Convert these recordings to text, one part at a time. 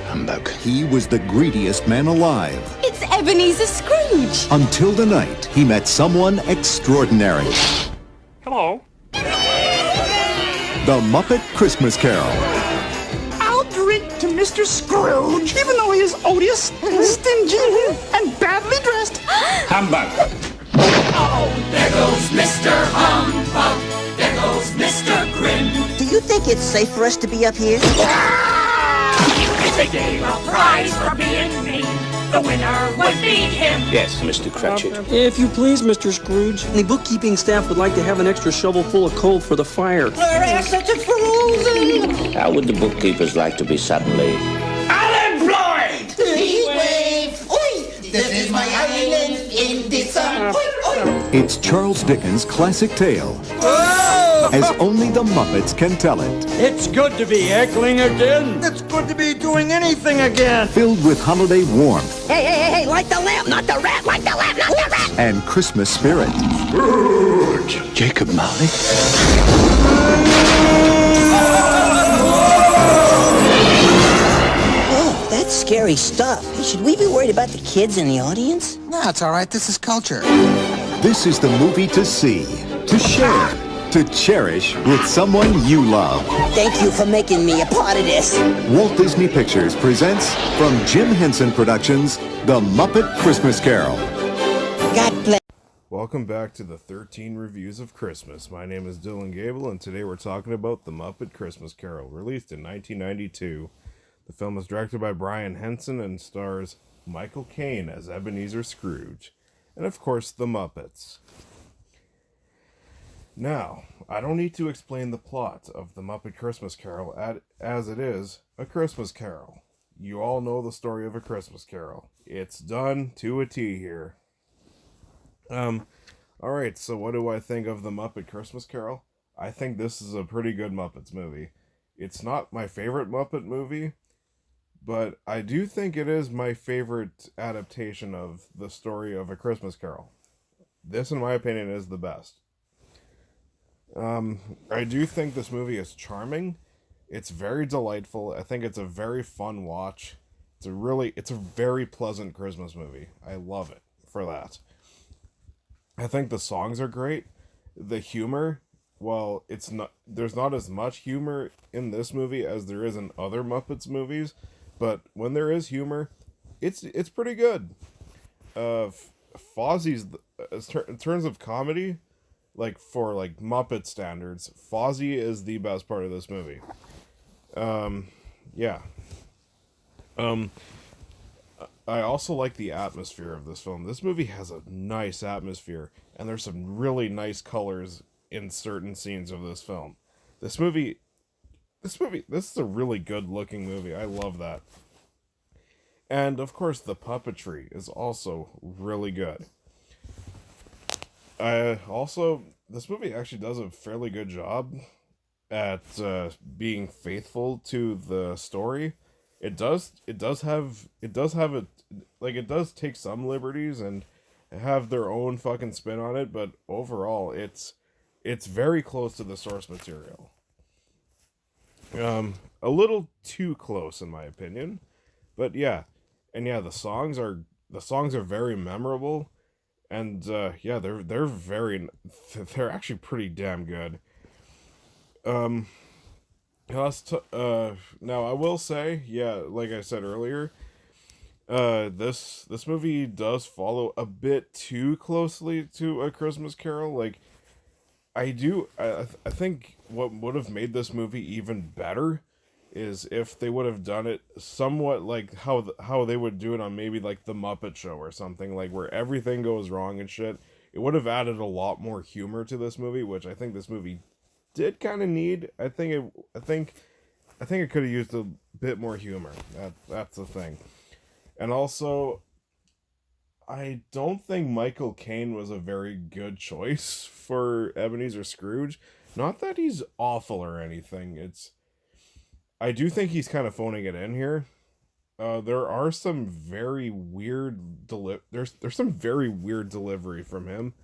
Humbug. He was the greediest man alive. It's Ebenezer Scrooge. Until the night he met someone extraordinary. Hello. The Muppet Christmas Carol. I'll drink to Mr. Scrooge, even though he is odious, stingy, and badly dressed. Humbug. Oh, there goes Mr. Humbug. There goes Mr. Grin. Do you think it's safe for us to be up here? If they gave a prize for being mean, the winner would be him. Yes, Mr. Cratchit. If you please, Mr. Scrooge, the bookkeeping staff would like to have an extra shovel full of coal for the fire. Our assets are frozen! How would the bookkeepers like to be suddenly Unemployed! Heat wave! Oi! This is my island in the sun. It's Charles Dickens' classic tale, as only the Muppets can tell it. It's good to be heckling again. It's good to be doing anything again. Filled with holiday warmth Hey, light the lamp, not the rat, light the lamp, not the rat! and Christmas spirit. Jacob Marley? Oh, that's scary stuff. Should we be worried about the kids in the audience? No, it's all right. This is culture. This is the movie to see, to share, to cherish with someone you love. Thank you for making me a part of this. Walt Disney Pictures presents, from Jim Henson Productions, The Muppet Christmas Carol. God bless. Welcome back to the 13 Reviews of Christmas. My name is Dylan Gable, and today we're talking about The Muppet Christmas Carol, released in 1992. The film is directed by Brian Henson and stars Michael Caine as Ebenezer Scrooge, and of course, the Muppets. Now, I don't need to explain the plot of The Muppet Christmas Carol as it is a Christmas Carol. You all know the story of A Christmas Carol. It's done to a T here. Alright, so what do I think of The Muppet Christmas Carol? I think this is a pretty good Muppets movie. It's not my favorite Muppet movie, but I do think it is my favorite adaptation of the story of A Christmas Carol. This, in my opinion, is the best. I do think this movie is charming. It's very delightful. I think it's a very fun watch. It's a very pleasant Christmas movie. I love it for that. I think the songs are great. The humor, well, there's not as much humor in this movie as there is in other Muppets movies, but when there is humor, it's pretty good. Fozzie's, in terms of comedy, for Muppet standards, Fozzie is the best part of this movie. Yeah. I also like the atmosphere of this film. This movie has a nice atmosphere, and there's some really nice colors in certain scenes of this film. This is a really good looking movie. I love that. And of course, the puppetry is also really good. This movie actually does a fairly good job at being faithful to the story. It does take some liberties and have their own fucking spin on it, but overall it's very close to the source material. A little too close in my opinion, but yeah. And yeah, the songs are very memorable, and yeah, they're actually pretty damn good. Now I will say, yeah, like I said earlier, this movie does follow a bit too closely to A Christmas Carol. I think what would have made this movie even better is if they would have done it somewhat like how they would do it on maybe The Muppet Show or something, where everything goes wrong and shit. It would have added a lot more humor to this movie, which I think this movie did kind of need. I think it could have used a bit more humor. That's the thing. And also, I don't think Michael Caine was a very good choice for Ebenezer Scrooge. Not that he's awful or anything. I do think he's kind of phoning it in here. There are some very weird there's some very weird delivery from him.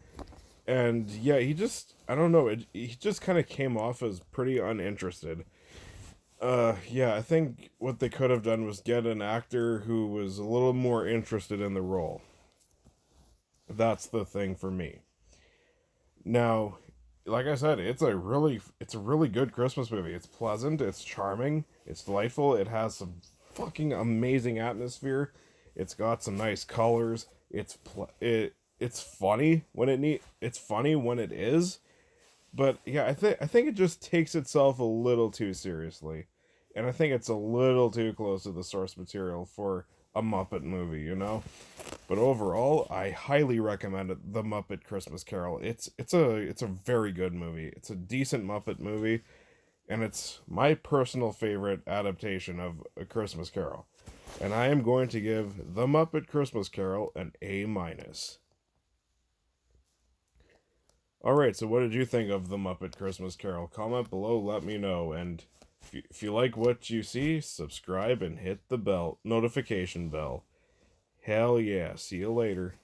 And yeah, I don't know, he just kind of came off as pretty uninterested. Yeah, I think what they could have done was get an actor who was a little more interested in the role. That's the thing for me. Now, like I said, it's a really good Christmas movie. It's pleasant, it's charming, it's delightful, it has some fucking amazing atmosphere. It's got some nice colors. It's funny when it's funny when it is. But yeah, I think it just takes itself a little too seriously. And I think it's a little too close to the source material for a Muppet movie, you know? But overall, I highly recommend it, The Muppet Christmas Carol. It's a very good movie. It's a decent Muppet movie, and it's my personal favorite adaptation of A Christmas Carol. And I am going to give The Muppet Christmas Carol an A-. Alright, so what did you think of The Muppet Christmas Carol? Comment below, let me know, and if you like what you see, subscribe and hit the notification bell. Hell yeah, see you later.